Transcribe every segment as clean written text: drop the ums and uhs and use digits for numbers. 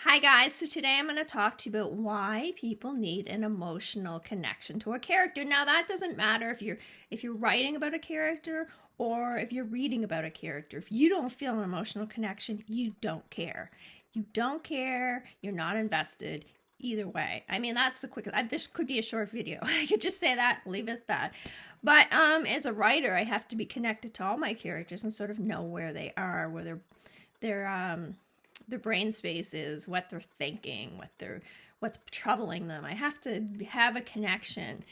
Hi guys, so today I'm going to talk to you about why people need an emotional connection to a character. Now that doesn't matter if you're writing about a character or if you're reading about a character. If you don't feel an emotional connection, you don't care. You don't care, you're not invested. Either way. I mean, that's the quickest. This could be a short video. I could just say that, leave it at that. But as a writer, I have to be connected to all my characters and sort of know where they are, where their brain space is, what they're thinking, what's troubling them. I have to have a connection,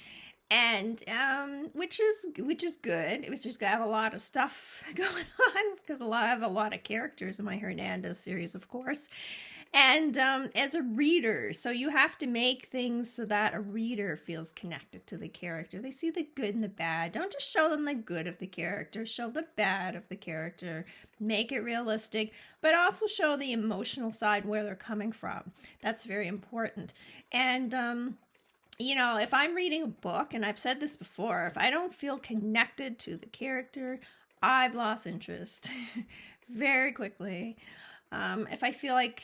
and which is good. It was just gonna have a lot of stuff going on because I have a lot of characters in my Hernandez series, of course. And as a reader, so you have to make things so that a reader feels connected to the character. They see the good and the bad. Don't just show them the good of the character, show the bad of the character. Make it realistic, but also show the emotional side, where they're coming from. That's very important. And if I'm reading a book, and I've said this before, if I don't feel connected to the character, I've lost interest very quickly. If I feel like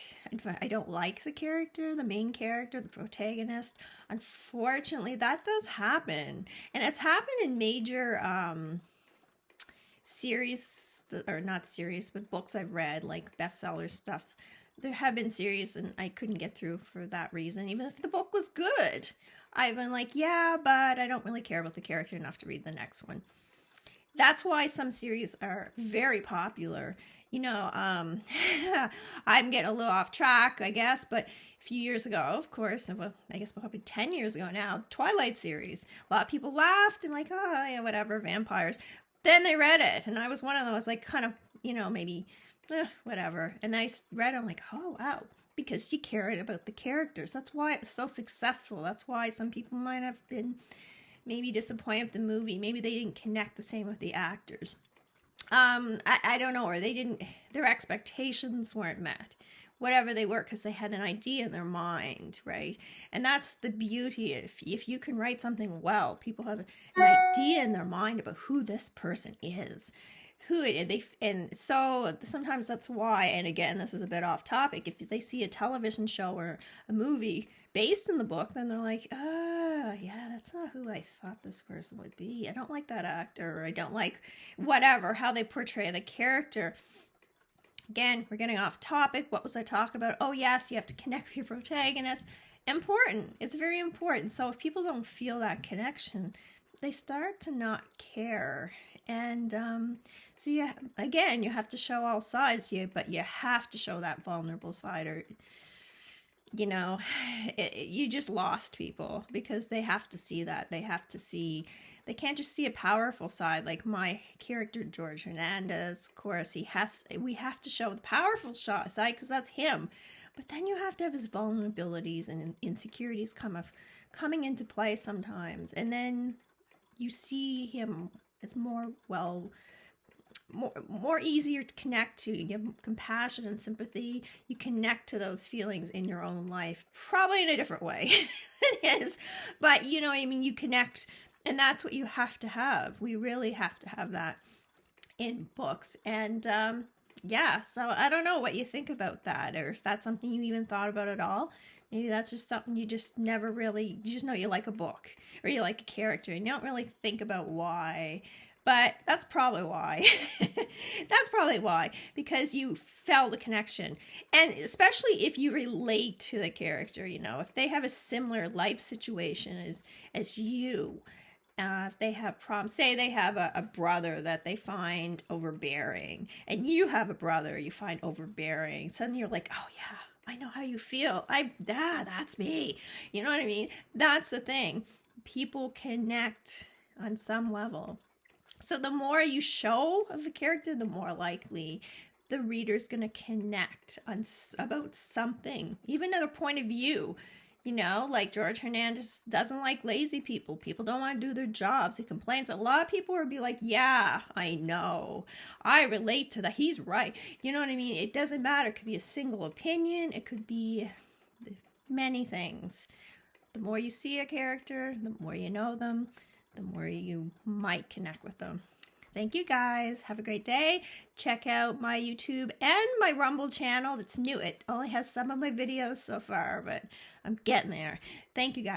I don't like the character, the main character, the protagonist, unfortunately, that does happen. And it's happened in major series, or not series, but books I've read, like bestseller stuff. There have been series and I couldn't get through for that reason, even if the book was good. I've been like, yeah, but I don't really care about the character enough to read the next one. That's why some series are very popular. I'm getting a little off track, I guess, but a few years ago, of course, well, I guess probably 10 years ago now, Twilight series. A lot of people laughed and like, oh, yeah, whatever, vampires. Then they read it, and I was one of those, like, kind of, maybe, whatever. And I read it, I'm like, oh, wow, because she cared about the characters. That's why it was so successful. That's why some people might have been maybe disappointed with the movie. Maybe they didn't connect the same with the actors. I don't know, or their expectations weren't met, whatever they were, because they had an idea in their mind, right? And that's the beauty. If you can write something well, people have an idea in their mind about who this person is, and so sometimes that's why, and again, this is a bit off topic, if they see a television show or a movie based in the book, then they're like, yeah, that's not who I thought this person would be. I don't like that actor, or I don't like whatever, how they portray the character. Again, we're getting off topic. What was I talking about? Oh, yes, you have to connect with your protagonist. Important. It's very important. So if people don't feel that connection, they start to not care. And so you have to show all sides, but you have to show that vulnerable side, or you just lost people, because they have to see that. They can't just see a powerful side, like my character George Hernandez. Of course, we have to show the powerful side, because that's him. But then you have to have his vulnerabilities and insecurities coming into play sometimes. And then you see him as more easier to connect to. You have compassion and sympathy. You connect to those feelings in your own life, probably in a different way than his. But you connect, and that's what you have to have. We really have to have that in books. And so I don't know what you think about that, or if that's something you even thought about at all. Maybe that's just something you just never really, you just know you like a book or you like a character and you don't really think about why. But that's probably why. Because you felt the connection. And especially if you relate to the character, if they have a similar life situation as you, if they have problems, say they have a brother that they find overbearing, and you have a brother you find overbearing, suddenly you're like, oh yeah, I know how you feel. That's me. You know what I mean? That's the thing. People connect on some level. So the more you show of the character, the more likely the reader's going to connect about something, even their point of view. Like George Hernandez doesn't like lazy people. People don't want to do their jobs. He complains, but a lot of people will be like, yeah, I know. I relate to that. He's right. You know what I mean? It doesn't matter. It could be a single opinion. It could be many things. The more you see a character, the more you know them, the more you might connect with them. Thank you guys. Have a great day. Check out my YouTube and my Rumble channel. That's new. It only has some of my videos so far, but I'm getting there. Thank you guys.